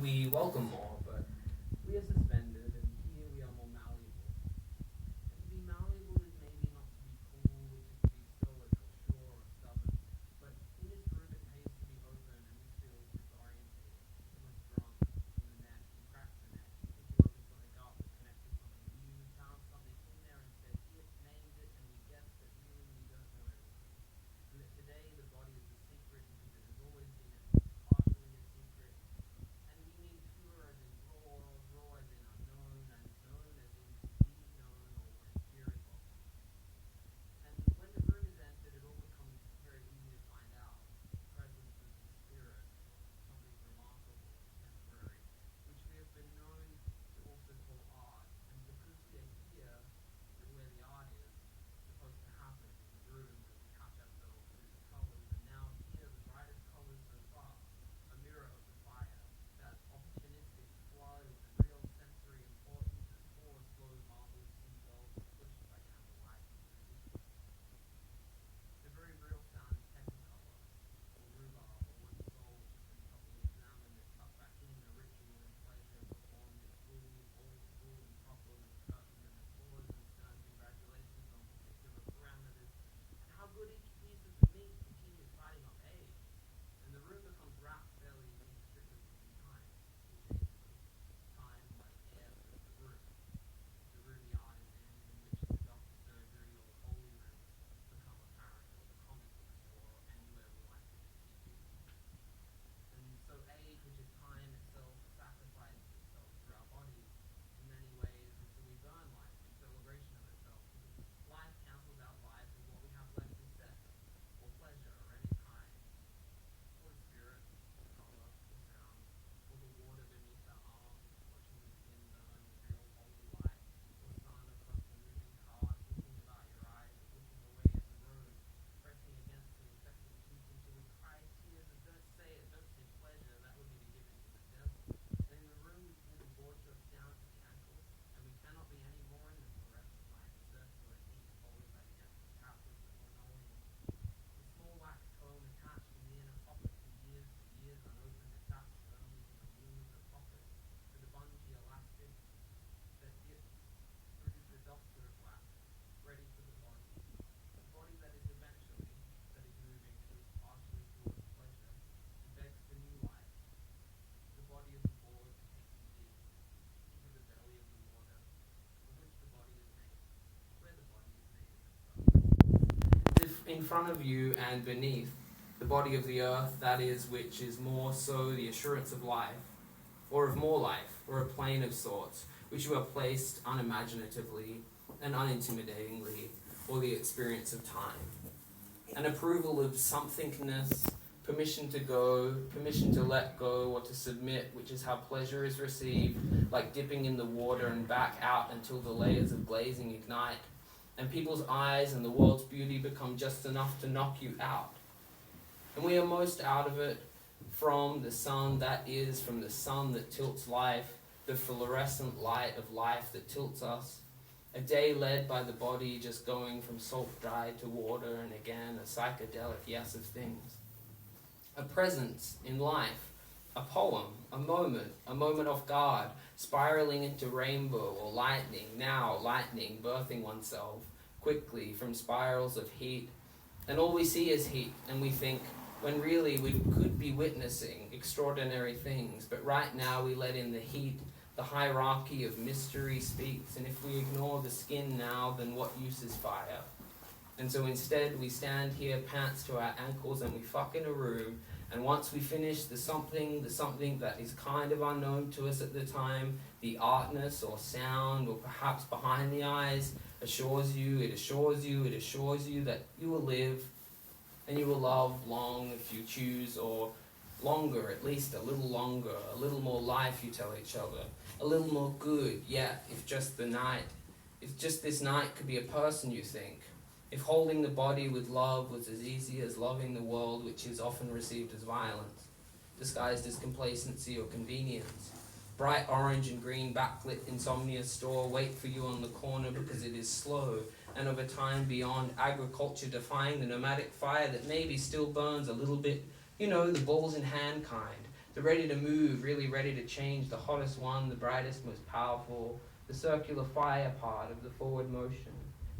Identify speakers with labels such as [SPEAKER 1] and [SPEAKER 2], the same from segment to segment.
[SPEAKER 1] we welcome more, but we are suspended, and here we are more malleable. And to be malleable is maybe not to be cool, which is to be stoic or sure or stubborn, but in this room it pays to be open, and this feels disorientating. Someone's drunk from the net and cracked the net. You think you opened something up, connected something new, found something in there and said, it named it, and we guessed that really we don't know everything. And that today the body is a secret because it has always been at least partially a secret. And we mean pure as in raw, raw as in unknown, and known as in to be known or when hearing of. And when the room is entered, it all becomes very easy to find out the presence of the spirit, or something remarkable and temporary, which we have been known to also call art. And because we are here, where the art is supposed to happen, in the room, where we catch ourselves through the colors, and now here, the brightest colors so far, a mirror of the fire, that opportunistic flood of real sensory importance as four slow marble seagulls pushed by candlelight into the distance. The very real sound is technicolor, or rhubarb, or one soul which has been properly examined and tucked back in a ritual and pleasure performed in fully, all full and proper with curtain and applause and stern congratulations on particular parameters, and how good each piece of the meat continues fighting off age, and the room becomes wrapped fairly inextricably in time, which time like air fills the room the art is in which the doctor's surgery or the holy room become apparent, or the comic book store, or anywhere we like to continue. And so age, which is time itself, sacrifices itself through our bodies in many ways until we burn life in celebration of itself, because life cancels out life, and what we have left is sex, or pleasure, or any kind, or the spirit, or color, or sound, or the water beneath our arms, watching the skin burn in real holy light, or sun across the moving cars, looking about your eyes, or looking away at the road, pressing against the infected cheek until we cry tears, and don't say it, don't say pleasure, that would be to give in to the devil. And in the room we pull the board shorts down to the ankles, and we cannot be any more in the fluorescent light, circular heat followed by the empty tablets of linoleum. The small wax comb attached in the inner pocket for years unopened, attached firmly to the womb of the pocket, to the bungee elastic that dips through the doctor flap, ready for the body that is eventually, that is moving at least partially towards pleasure, and begs for new life, the body of the board that takes you deep, into the belly of the water, of which the body is made, where the body is made in itself. If in front of you and beneath, the body of the earth, that is, which is more so the assurance of life, or of more life, or a plane of sorts, which you are placed unimaginatively and unintimidatingly, or the experience of time. An approval of somethingness, permission to go, permission to let go or to submit, which is how pleasure is received, like dipping in the water and back out until the layers of glazing ignite, and people's eyes and the world's beauty become just enough to knock you out. And we are most out of it from the sun, that is, from the sun that tilts life, the fluorescent light of life that tilts us. A day led by the body just going from salt dry to water, and again a psychedelic yes of things. A presence in life, a poem, a moment off guard, spiraling into rainbow or lightning, now lightning, birthing oneself quickly from spirals of heat. And all we see is heat, and we think, when really we could be witnessing extraordinary things, but right now we let in the heat, the hierarchy of mystery speaks, and if we ignore the skin now, then what use is fire? And so instead we stand here, pants to our ankles, and we fuck in a room, and once we finish the something that is kind of unknown to us at the time, the artness or sound or perhaps behind the eyes, assures you that you will live and you will love long if you choose, or longer, at least a little longer, a little more life you tell each other, a little more good, yet if just this night could be a person you think, if holding the body with love was as easy as loving the world, which is often received as violence, disguised as complacency or convenience. Bright orange and green backlit insomnia store wait for you on the corner because it is slow, and of a time beyond agriculture defying the nomadic fire that maybe still burns a little bit, the balls in hand kind, The ready to move, really ready to change, the hottest one, the brightest, most powerful, the circular fire part of the forward motion,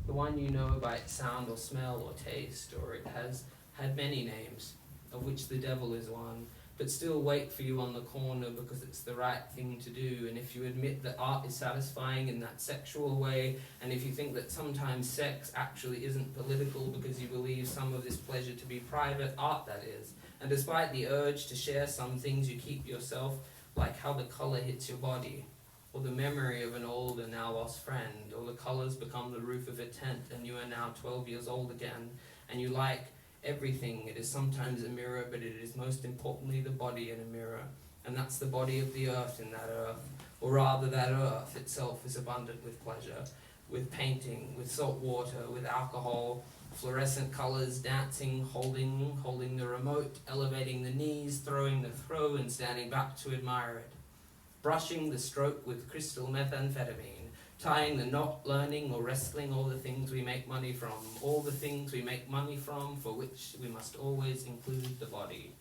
[SPEAKER 1] the one you know by its sound or smell or taste, or it has had many names, of which the devil is one, but still wait for you on the corner because it's the right thing to do. And if you admit that art is satisfying in that sexual way, and if you think that sometimes sex actually isn't political because you believe some of this pleasure to be private, art that is, and despite the urge to share some things you keep yourself, like how the color hits your body, or the memory of an old and now lost friend, or the colors become the roof of a tent and you are now 12 years old again, and you like everything. It is sometimes a mirror, but it is most importantly the body in a mirror, and that's the body of the earth in that earth, or rather that earth itself is abundant with pleasure, with painting, with salt water, with alcohol, fluorescent colors, dancing, holding the remote, elevating the knees, throwing the throw, and standing back to admire it, brushing the stroke with crystal methamphetamine, tying the knot, learning or wrestling all the things we make money from, all the things we make money from, for which we must always include the body.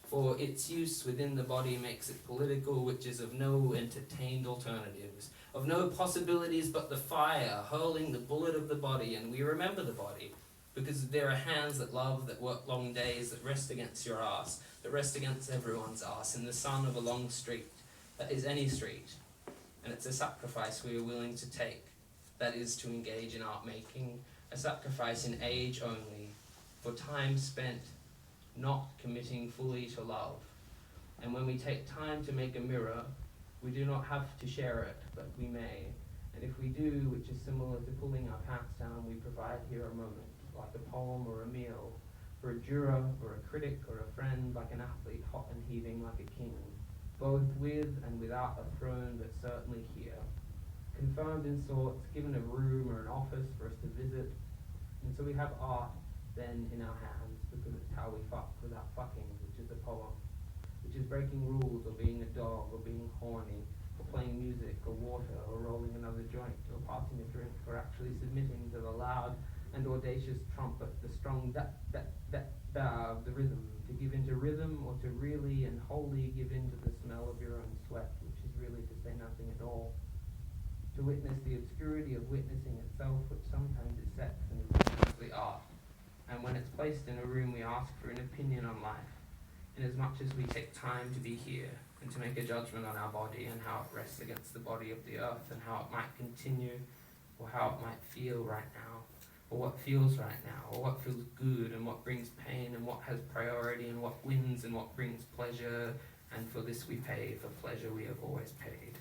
[SPEAKER 1] For its use within the body makes it political, which is of no entertained alternatives, of no possibilities but the fire, hurling the bullet of the body, and we remember the body, because there are hands that love, that work long days, that rest against your ass, that rest against everyone's ass, in the sun of a long street, that is any street. And it's a sacrifice we are willing to take, that is to engage in art making, a sacrifice in age only, for time spent not committing fully to love. And when we take time to make a mirror, we do not have to share it, but we may. And if we do, which is similar to pulling our pants down, we provide here a moment, like a poem or a meal, for a juror or a critic or a friend, like an athlete hot and heaving like a king, both with and without a throne, but certainly here. Confirmed in sorts, given a room or an office for us to visit. And so we have art then in our hands, because it's how we fuck without fucking, which is a poem, which is breaking rules, or being a dog, or being horny, or playing music, or water, or rolling another joint, or passing a drink, or actually submitting to the loud and audacious trumpet, the strong da of the rhythm, to give into rhythm, or to really and wholly give into the smell of your own sweat, which is really to say nothing at all. To witness the obscurity of witnessing itself, which sometimes is sex and is mostly art. And when it's placed in a room, we ask for an opinion on life, inasmuch as we take time to be here, and to make a judgment on our body, and how it rests against the body of the earth, and how it might continue, or how it might feel right now, or what feels right now, or what feels good, and what brings pain, and what has priority, and what wins, and what brings pleasure, and for this we pay, for pleasure we have always paid.